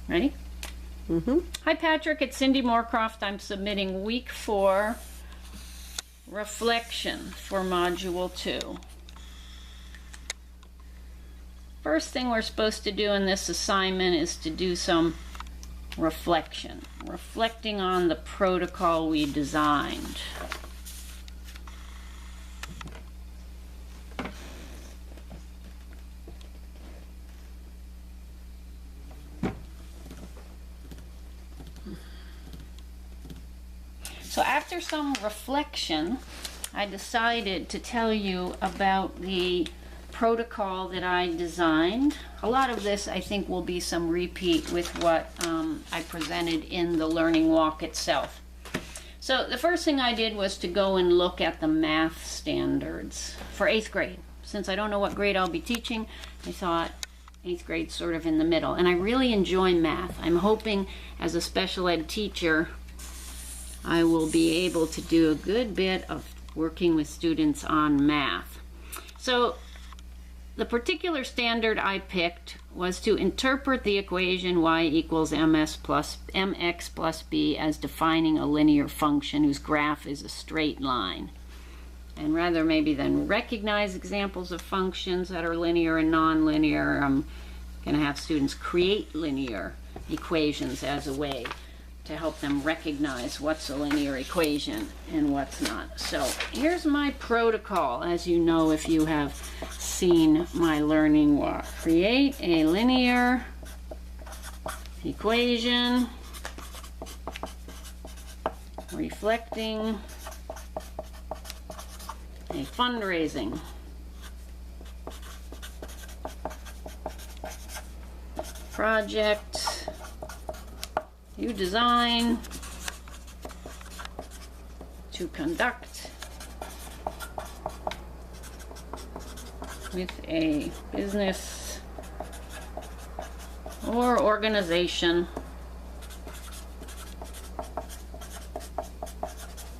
Ready? Mm-hmm. Hi Patrick, it's Cindy Moorcroft. I'm submitting week 4 reflection for module 2. First thing we're supposed to do in this assignment is to do some reflection, reflecting on the protocol we designed. So after some reflection, I decided to tell you about the protocol that I designed. A lot of this, I think, will be some repeat with what I presented in the learning walk itself. So the first thing I did was to go and look at the math standards for 8th grade. Since I don't know what grade I'll be teaching, I thought 8th grade's sort of in the middle. And I really enjoy math. I'm hoping as a special ed teacher, I will be able to do a good bit of working with students on math. So the particular standard I picked was to interpret the equation y equals mx plus b as defining a linear function whose graph is a straight line. And rather maybe than recognize examples of functions that are linear and nonlinear, I'm going to have students create linear equations as a way to help them recognize what's a linear equation and what's not. So here's my protocol, as you know if you have seen my learning walk. Create a linear equation reflecting a fundraising project you design to conduct with a business or organization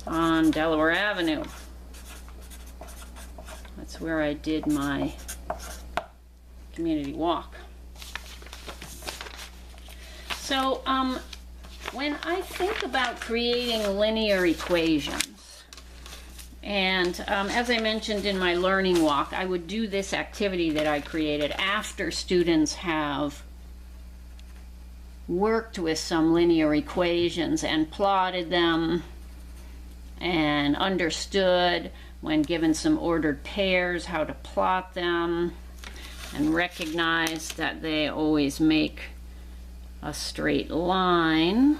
on Delaware Avenue. That's where I did my community walk. So, when I think about creating linear equations, and as I mentioned in my learning walk, I would do this activity that I created after students have worked with some linear equations and plotted them and understood, when given some ordered pairs, how to plot them, and recognize that they always make a straight line.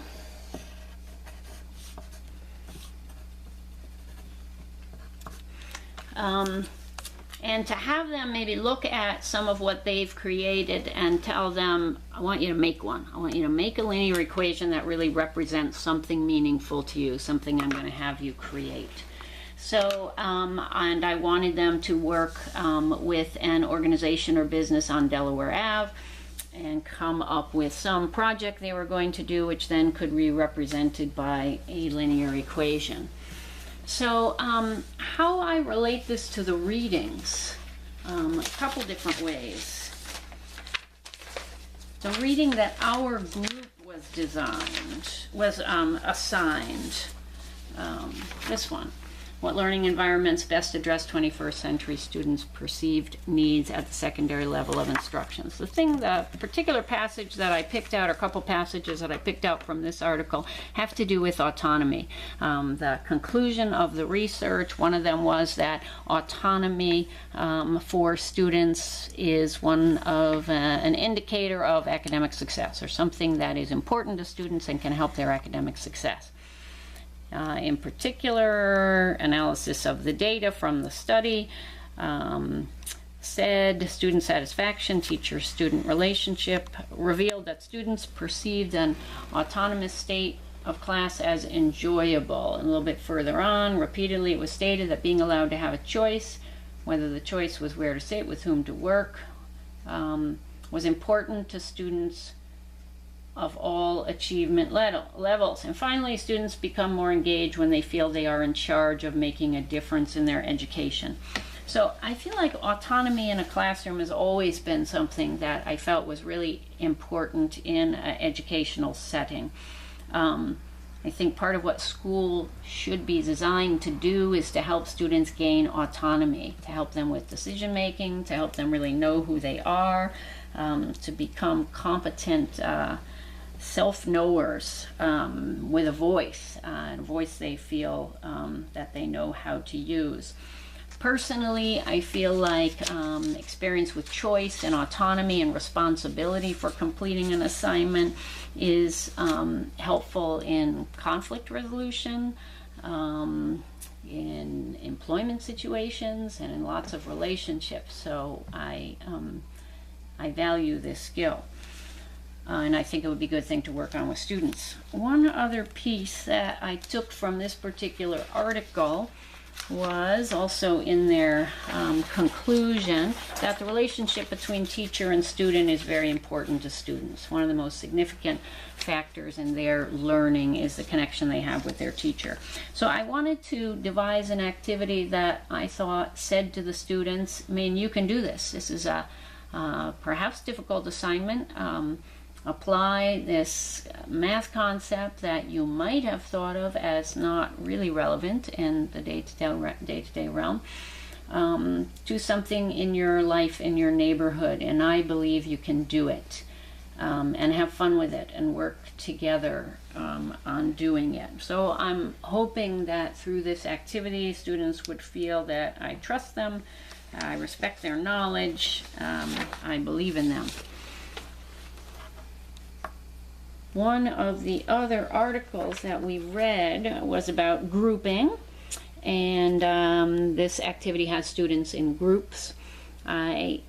And to have them maybe look at some of what they've created and tell them, I want you to make one. I want you to make a linear equation that really represents something meaningful to you, something I'm going to have you create. So, and I wanted them to work with an organization or business on Delaware Ave and come up with some project they were going to do, which then could be represented by a linear equation. So how I relate this to the readings, a couple different ways. The reading that our group was assigned, this one. What learning environments best address 21st century students' perceived needs at the secondary level of instruction? The particular passage that I picked out, or a couple passages that I picked out from this article, have to do with autonomy. The conclusion of the research, one of them was that autonomy for students is one of an indicator of academic success, or something that is important to students and can help their academic success. In particular, analysis of the data from the study said student satisfaction, teacher-student relationship revealed that students perceived an autonomous state of class as enjoyable. And a little bit further on, repeatedly it was stated that being allowed to have a choice, whether the choice was where to sit, with whom to work, was important to students of all achievement levels. And finally, students become more engaged when they feel they are in charge of making a difference in their education. So I feel like autonomy in a classroom has always been something that I felt was really important in an educational setting. I think part of what school should be designed to do is to help students gain autonomy, to help them with decision making, to help them really know who they are, to become competent self-knowers with a voice they feel that they know how to use. Personally, I feel like experience with choice and autonomy and responsibility for completing an assignment is helpful in conflict resolution, in employment situations, and in lots of relationships. So I value this skill. And I think it would be a good thing to work on with students. One other piece that I took from this particular article was also in their conclusion that the relationship between teacher and student is very important to students. One of the most significant factors in their learning is the connection they have with their teacher. So I wanted to devise an activity that I thought said to the students, I mean, you can do this. This is a perhaps difficult assignment. Apply this math concept that you might have thought of as not really relevant in the day-to-day realm to something in your life, in your neighborhood, and I believe you can do it and have fun with it and work together on doing it. So I'm hoping that through this activity students would feel that I trust them, I respect their knowledge, I believe in them. One of the other articles that we read was about grouping, and this activity has students in groups. I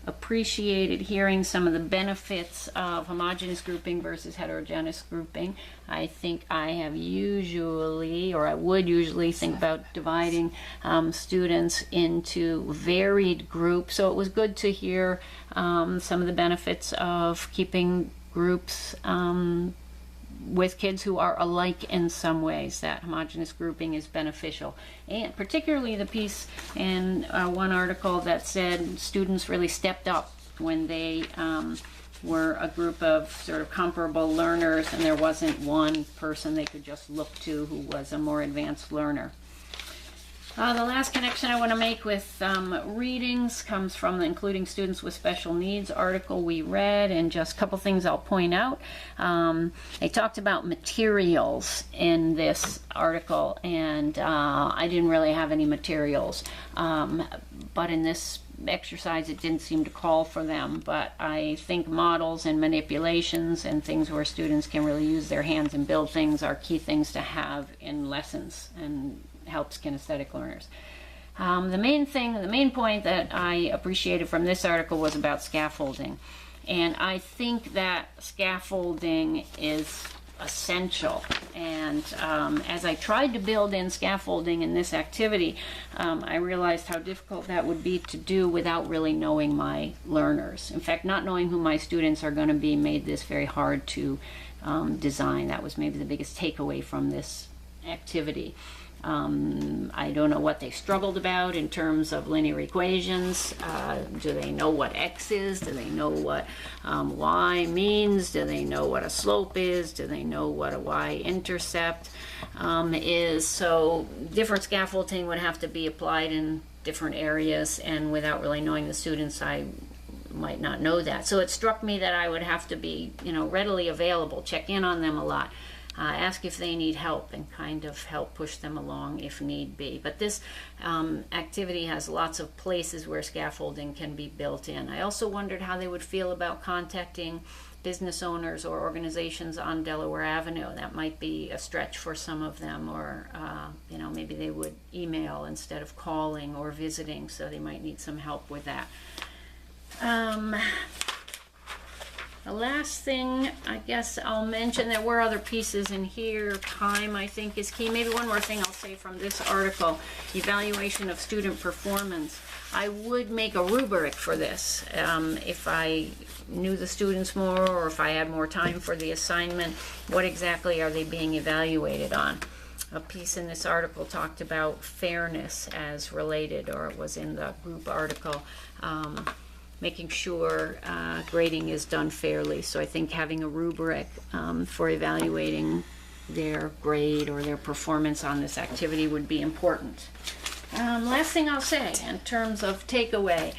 appreciated hearing some of the benefits of homogeneous grouping versus heterogeneous grouping. I think I have usually, or I would usually think about dividing students into varied groups, so it was good to hear some of the benefits of keeping groups with kids who are alike in some ways, that homogeneous grouping is beneficial. And particularly the piece in one article that said students really stepped up when they were a group of sort of comparable learners and there wasn't one person they could just look to who was a more advanced learner. The last connection I want to make with readings comes from the Including Students with Special Needs article we read, and just a couple things I'll point out. They talked about materials in this article, and I didn't really have any materials, but in this exercise it didn't seem to call for them, but I think models and manipulations and things where students can really use their hands and build things are key things to have in lessons and helps kinesthetic learners. The main point that I appreciated from this article was about scaffolding. And I think that scaffolding is essential. And as I tried to build in scaffolding in this activity, I realized how difficult that would be to do without really knowing my learners. In fact, not knowing who my students are going to be made this very hard to design. That was maybe the biggest takeaway from this activity. I don't know what they struggled about in terms of linear equations. Do they know what x is? Do they know what y means? Do they know what a slope is? Do they know what a y-intercept is? So different scaffolding would have to be applied in different areas, and without really knowing the students, I might not know that. So it struck me that I would have to be, readily available, check in on them a lot. Ask if they need help and kind of help push them along if need be. But this activity has lots of places where scaffolding can be built in. I also wondered how they would feel about contacting business owners or organizations on Delaware Avenue. That might be a stretch for some of them, or maybe they would email instead of calling or visiting, so they might need some help with that. The last thing I guess I'll mention, there were other pieces in here. Time, I think, is key. Maybe one more thing I'll say from this article, evaluation of student performance. I would make a rubric for this if I knew the students more, or if I had more time for the assignment. What exactly are they being evaluated on? a piece in this article talked about fairness as related, or it was in the group article, making sure grading is done fairly. So I think having a rubric for evaluating their grade or their performance on this activity would be important. Last thing I'll say in terms of takeaway,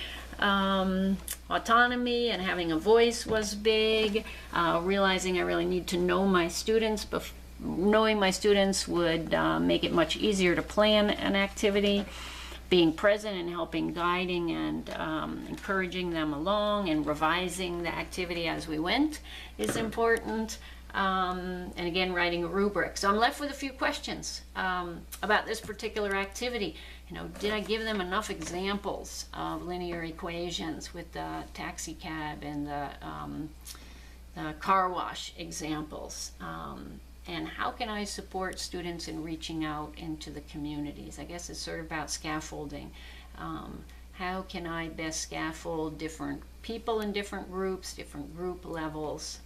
autonomy and having a voice was big. Realizing I really need to know my students. Knowing my students would make it much easier to plan an activity. Being present and helping, guiding, and encouraging them along, and revising the activity as we went is important. And again, writing a rubric. So I'm left with a few questions about this particular activity. You know, did I give them enough examples of linear equations with the taxi cab and the car wash examples? And how can I support students in reaching out into the communities? I guess it's sort of about scaffolding. How can I best scaffold different people in different group levels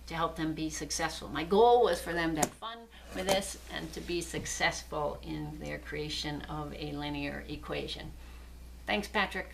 to help them be successful? My goal was for them to have fun with this and to be successful in their creation of a linear equation. Thanks, Patrick.